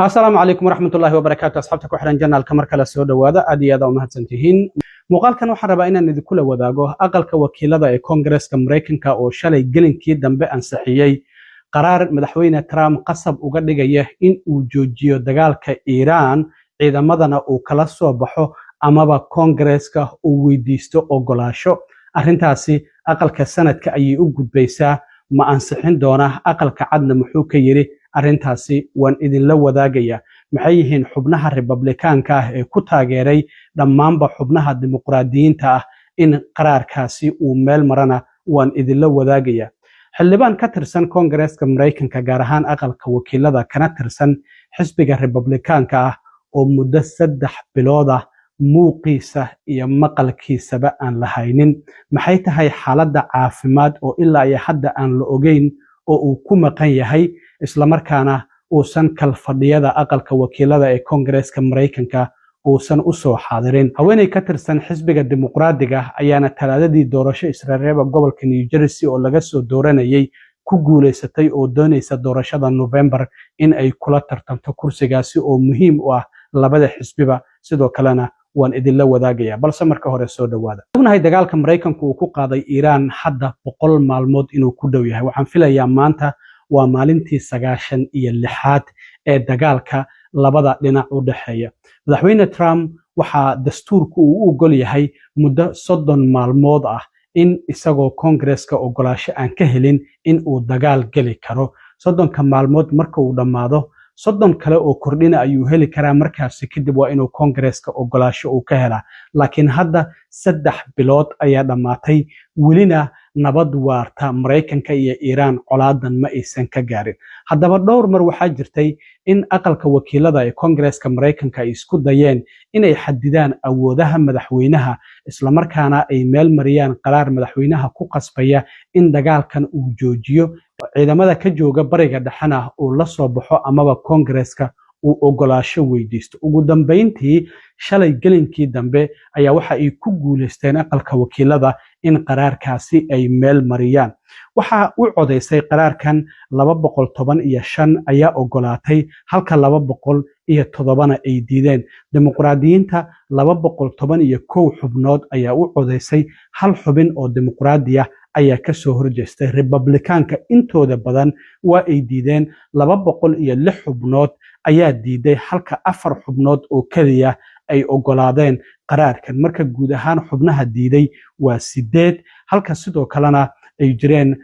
السلام عليكم ورحمة الله وبركاته. أصحابتك وحران جنة الكمر كلا سودا وذا أدي هذا ومهتنتهين مقال كان وحنا ربعنا إن كل وذاقه أقل كوكيل هذا كونغرس كأمريكان كأو شلي جلين كيد دم بأنسحيي قرار مدحوين ترام قصب وقد جيه إن وجوجيو دجال كإيران إذا مدنا وكلاسو بحو أما بكونغرس كويديستو أو جلاشو أرنتاسي أقل كسنة كأي وجود بيسا ما أنسحين دونه أقل كعدنا محوك يري arrintaasi waan idin la wadaagaya maxay yihiin xubnaha Republicaanka ah ee ku taageeray dhammaanba xubnaha dimuqraadiyiinta ah in qaraarkaasi uu meel marana waan idin la wadaagaya xildhibaan ka tirsan Congress-ka Mareykanka gaar ahaan aqalka wakiilada kana tirsan xisbiga Republicaanka ah oo muddo 3 bilood ah muuqiisa iyo maqalkiisaba aan la haynin maxay tahay xaaladda caafimaad oo ilaa iyo hadda aan la ogeyn oo uu ku maqan yahay isla markaana uusan kal fadhiyada aqalka wakiilada ee Congress-ka Mareykanka uusan u soo xaadirin haweeney ka tirsan xisbiga dimuqraadiga ayaana talaadadii doorasho Israa'iil gobolka New Jersey oo laga soo dooranayay ku guuleysatay oo doonaysa doorashada November in ay kula tartanto kursigaasi oo muhiim u ah labada xisbiba sidoo kalena waan idin la wadaagaya balse marka hore soo dhawaada ognahay dagaalka Mareykanku uu ku qaaday Iiraan hadda 100 maalmood inuu ku dhow yahay waxaan filayaa maanta waa maalintii 96aad ee dagaalka labada dhinac u dhaxeeya madaxweyne Trump waxa dastuurku uu u ogol yahay muddo 30 maalmood ah in isagoo Congress-ka ogolaasho aan ka helin in uu dagaal gali karo 30 maalmood marka uu dhamaado 30 kale oo kordhina ayuu heli karaa markaas kadib waa inuu Congress-ka ogolaasho uu ka helaa laakiin hadda 3 bilood ayaa dhamaatay welina nabad waarta Mareykanka iyo Iiraan colaadan ma aysan ka gaarin haddaba dhowr mar waxaa jirtay in aqalka wakiilada ee Congress-ka Mareykanka ay isku dayeen inay xadidaan awoodaha madaxweynaha isla markaana ay meel mariyaan qaraar madaxweynaha ku qasbaya in dagaalkan uu joojiyo ciidamada ka jooga bariga dhaxana uu la soo baxo amaba Congress-ka uu ogolaasho weydiisto ugu dambeyntii shalay gelinkii dambe ayaa waxa ay ku guuleysteen aqalka wakiilada in qaraarkaasi ay meel mariyaan waxa uu codeysay qaraarkan 215 ayaa ogolaatay halka 207 ay diideen dimuqraadiyiinta 211 xubnood ayaa u codeysay hal xubin oo dimuqraadi ah ayaa ka soo horjeestay Republicaanka intooda badan waa ay diideen 206 xubnood ayaa diiday halka 4 xubnood oo kaliya ay ogolaadeen qaraarkan marka guud ahaan xubnaha diiday waa 8 halka sidoo kalena ay jireen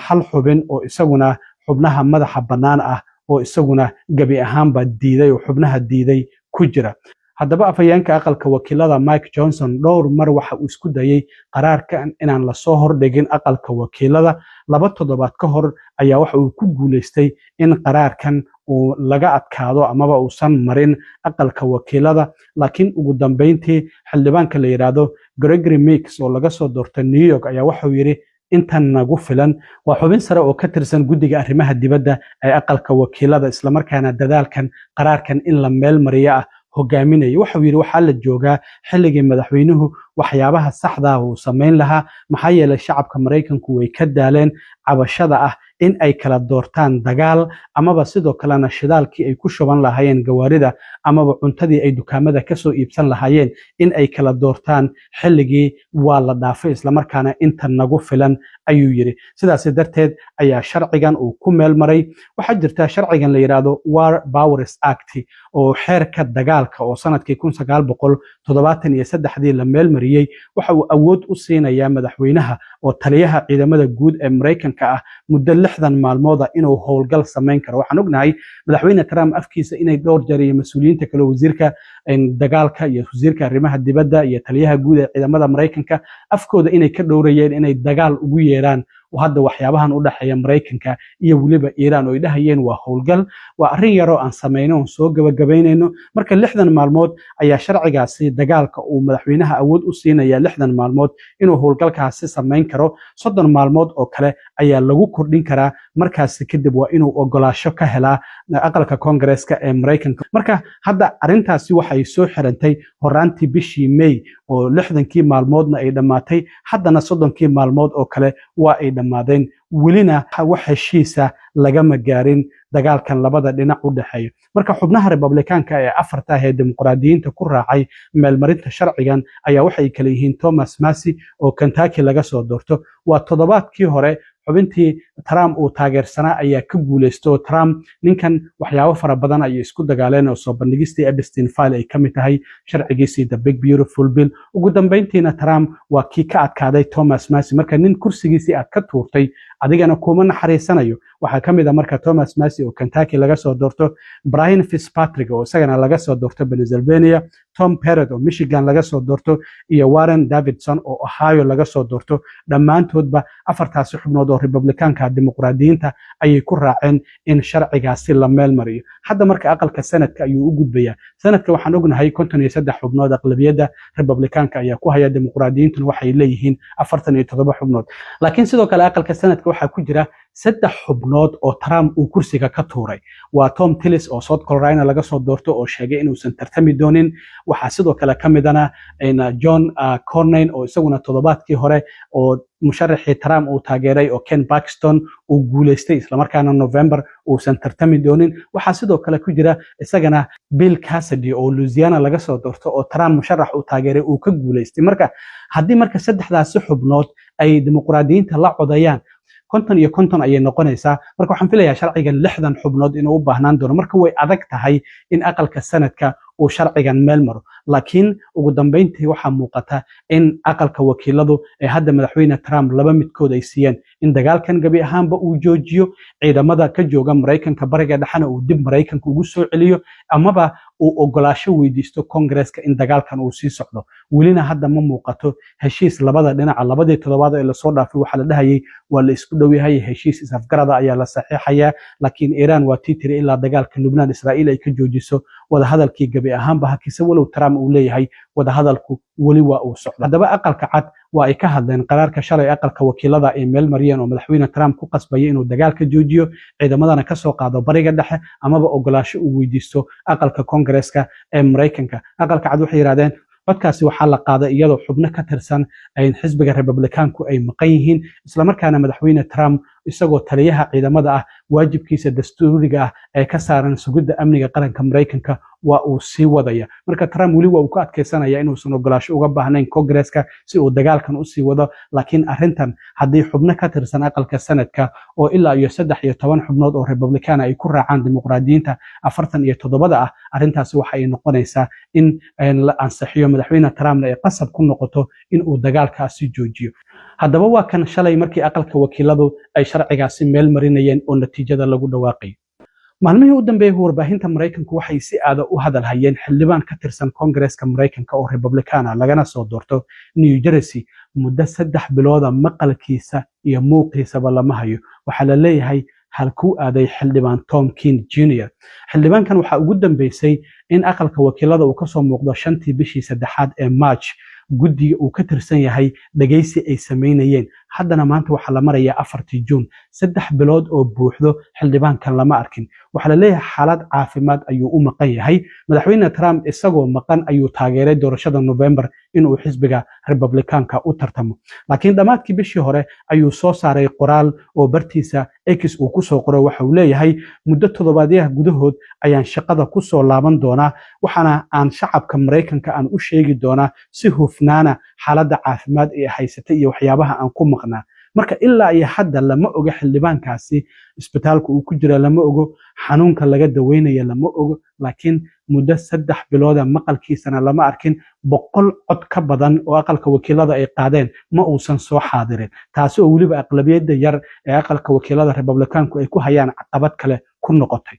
hal xubin oo isaguna xubnaha madaxa banaan ah oo isaguna gabi ahaanba diiday oo xubnaha diiday ku jira haddaba afayeenka aqalka wakiilada Mike Johnson dhowr mar waxa uu isku dayay qaraarkan inaan la soo hordhigin aqalka wakiilada 2 toddobaad ka hor ayaa waxa uu ku guuleystay in qaraarkan uu laga adkaado amaba uusan marin aqalka wakiilada laakiin ugu dambeyntii xildhibaanka la yiraahdo Gregory Meeks oo laga soo doortay New York ayaa waxa uu yiri intan nagu filan waa xubin sare oo ka tirsan guddiga arrimaha dibadda ee aqalka wakiilada isla markaana dadaalkan qaraarkan in la meel mariyo ah hogaaminaya waxa uu yiri waxa la joogaa xilligii madaxweynuhu waxyaabaha saxda ah uu sameyn lahaa maxaa yeelay shacabka Mareykanku way ka daaleen cabashada ah in ay kala doortaan dagaal amaba sidoo kalena shidaalkii ay ku shuban lahaayeen gawaarida amaba cuntadii ay dukaamada ka soo iibsan lahaayeen in ay kala doortaan xilligii waa la dhaafay isla markaana inta nagu filan ayuu yiri sidaas darteed ayaa sharcigan uu ku meel maray waxa jirta sharcigan la yiraahdo War Powers Act oo xeerka dagaalka oo sanadkii 1973 la meel mariyay waxa uu awood u siinayaa madaxweynaha oo taliyaha ciidamada guud ee Mareykanka ah muddo 60 maalmood inuu howlgal sameyn karo waxaan ognahay madaxweyne Trump afkiisa inay dhowr jeer iyo mas'uuliyiinta kale wasiirka dagaalka iyo wasiirka arrimaha dibadda iyo taliyaha guud ee ciidamada Mareykanka afkooda inay ka dhowrayeen inay dagaal ugu yeeraan وهذا وحيابهن وده حيا أمريكا يولي إيران ويده هين وهولجل وأرين يرو عن سمينه سوق وجبينه مركز لحدن معلومات أي شرع جاسي دجالك ومدحوينها أود أصينا يا لحدن معلومات إنه هولجل كاسي سمين كرو صدر معلومات أو كله أي لغو كردين كرا مركز كده وإنه أقول شك هلا أقل ككونغرس كأمريكا مركز هذا أرنتها سوى حيسو حرنتي هرانتي بشي مي ولحدن كي معلوماتنا إذا ماتي حدنا صدر كي معلومات أو كله وإذا dhammaadeen welina wax heshiisa lagama gaarin dagaalkan labada dhinac u dhaxeeya marka xubnaha Republikaanka ee afarta ah ee dimuqraadiyiinta ku raacay meelmarinta sharcigan ayaa waxay kala yihiin Thomas Massie oo Kentucky laga soo doorto waa toddobaadkii hore xubintii Trump uu taageersanaa ayaa ka guuleysto Trump ninkan waxyaabo fara badan ay isku dagaaleen oo soo bandhigistii Epstein file ay kamid tahay sharcigiisii the big beautiful bill ugu dambeyntiina Trump waa kii ka adkaaday Thomas Massie marka nin kursigiisii aad ka tuurtay adigana kuma naxariisanayo waxaa kamid ah marka Thomas Massie oo Kentucky laga soo doorto Brian Fitzpatrick oo isagana laga soo doorto Pennsylvania Tom Perrott oo Michigan laga soo doorto iyo Warren Davidson oo Ohio laga soo doorto dhammaantoodba afartaasi xubnood oo Republikaanka dimuqraadiyiinta ayay ku raaceen in sharcigaasi la meel mariyo hadda marka aqalka sanadka ayuu u gudbayaa sanadka waxaan ognahay 53 xubnood aqlabiyada Republikaanka ayaa ku haya dimuqraadiyiintuna waxay leeyihiin 47 xubnood laakiin sidoo kale aqalka sanadka waxaa ku jira 3 xubnood oo Trump uu kursiga ka tuuray waa Tom Tillis oo South Carolina laga soo doorto oo sheegay inuusan tartami doonin waxaa sidoo kale kamidana John Cornyn oo isaguna toddobaadkii hore oo musharaxii Trump uu taageeray oo Ken Paxton uu guuleystay isla markaana November uusan tartami doonin waxaa sidoo kale ku jira isagana Bill Cassidy oo Louisiana laga soo doorto oo Trump musharax uu taageeray uu ka guuleystay marka haddii marka saddexdaasi xubnood ay dimuqraadiyiinta la codayaan 50 ayay noqonaysaa marka waxaan filayaa sharcigan 60 xubnood inuu u baahnaan doono marka way adag tahay in aqalka sanadka uu sharcigan meel maro laakiin ugu dambeyntii waxaa muuqata in aqalka wakiiladu ee hadda madaxweyne Trump laba midkood ay siiyeen in dagaalkan gabi ahaanba uu joojiyo ciidamada ka jooga Mareykanka bariga dhexana uu dib Mareykanka ugu soo celiyo amaba uu ogolaasho weydiisto Congress-ka in dagaalkan uu sii socdo welina hadda ma muuqato heshiis labada dhinac labadii toddobaad ee la soo dhaafay waxa la dhahayay waa la isku dhow yahay heshiis isafgarada ayaa la saxiixaya laakiin Iran waa tiitiri ilaa dagaalka Lubnaan Israa'iil ay ka joojiso wada hadalkii gabi ahaanba hakisa walow Trump uu leeyahay wada hadalku wali waa uu socdo hadaba aqalka cad waa ay ka hadleen qaraarka shalay aqalka wakiilada ee meel mariyeen oo madaxweyne Trump ku qasbay inuu dagaalka joojiyo ciidamadana ka soo qaado bariga dhexe amaba ogolaasho uu weydiisto aqalka Congress-ka ee Mareykanka aqalka cad waxay yiraahdeen codkaasi waxaa la qaaday iyadoo xubno ka tirsan ay xisbiga Republikaanku ay maqan yihiin isla markaana madaxweyne Trump isagoo taliyaha ciidamada ah waajibkiisa dastuuriga ah ee ka saaran sugidda amniga qaranka Mareykanka waa uu sii wadaya marka Trump wali waa uu ka adkeysanaya inuusan ogolaasho uga baahnayn Congress-ka si uu dagaalkan u sii wado laakiin arrintan haddii xubno ka tirsan aqalka sanadka oo ilaa iyo 13 xubnood oo Republican ay ku raacaan dimuqraadiyiinta 47 ah arrintaasi waxa ay noqonaysaa in la ansixiyo madaxweyne Trump ay qasab ku noqoto in uu dagaalkaasi joojiyo haddaba waa kan shalay markii aqalka wakiiladu ay sharcigaasi meel marinayeen oo natiijada lagu dhawaaqay maalmihii u dambeeyay warbaahinta Mareykanku waxay si aad u hadal hayeen xildhibaan ka tirsan Congress-ka Mareykanka oo Republican lagana soo doorto New Jersey muddo 3 bilooda maqalkiisa iyo muuqiisaba lama hayo waxa la leeyahay halkuu aaday xildhibaan Tom Kean Jr. xildhibaankan waxa ugu dambeysay in aqalka wakiilada uu ka soo muuqdo 5tii bishii 3aad ee March guddiga uu ka tirsan yahay dhageysi ay sameynayeen haddana maanta waxa la marayaa 4 June 3 bilood oo buuxdo xildhibaankan lama arkin waxa la leeyahay xaalad caafimaad ayuu u maqan yahay madaxweyne Trump isagoo maqan ayuu taageeray doorashada November inuu xisbiga Republikaanka u tartamo laakiin dhamaadkii bishii hore ayuu soo saaray qoraal oo bartiisa X uu ku soo qoray waxa uu leeyahay muddo toddobaadyaha gudahood ayaan shaqada ku soo laaban doonaa waxaana aan shacabka Mareykanka aan u sheegi doonaa si hufnaana xaaladda caafimaad ee haysata iyo waxyaabaha aan ku maqnaa marka ilaa iyo hadda lama oga xildhibaankaasi isbitaalka uu ku jira lama ogo xanuunka laga daweynayo lama ogo laakiin muddo 3 bilooda maqalkiisana lama arkin 100 cod ka badan oo aqalka wakiilada ay qaadeen ma uusan soo xaadirin taasi oo waliba aqlabiyada yar ee aqalka wakiilada Republikaanku ay ku hayaan caqabad kale ku noqotay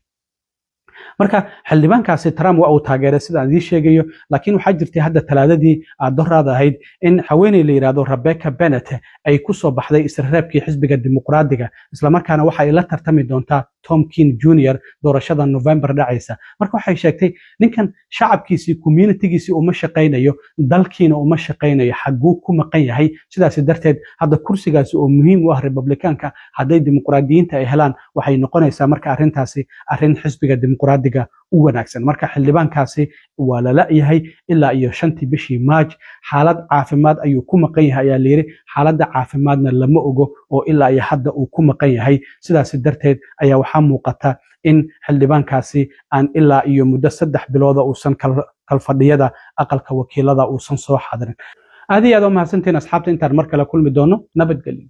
marka xildhibaankaasi Trump waa uu taageeray sida aan sheegayo laakiin waxa jirtay hadda talaadadii doorada ahayd in haweeney la yiraahdo Rebecca Bennett ay ku soo baxday isreebkii xisbiga dimuqraadiga isla markaana waxa ay la tartami doontaa Tom Kean Jr. doorashada November dhacaysa marka waxay sheegtay ninkan shacabkiisii communitygiisii uma shaqaynayo dalkiina uma shaqaynayo xaguu ku maqan yahay sidaas darteed hadda kursigaasi oo muhiim u ah Republicaanka haday dimuqraadiyiinta ay helaan waxay noqonaysaa marka arrintaasi arrin xisbiga dimuqraadiga u wanaagsan marka xildhibaankaasi waa la la'yahay ilaa iyo 5tii bishii March xaalad caafimaad ayuu ku maqan yahay ayaa la yiri xaaladda caafimaadna lama ogo oo ilaa iyo hadda uu ku maqan yahay sidaas darteed ayaa waxaa muuqata in xildhibaankaasi aan ilaa iyo muddo 3 bilood uusan kalfadhiyada aqalka wakiilada uusan soo xadirin aad iyo aad u mahadsantiin asxaabta intaan mar kale kulmi doono nabadgelyo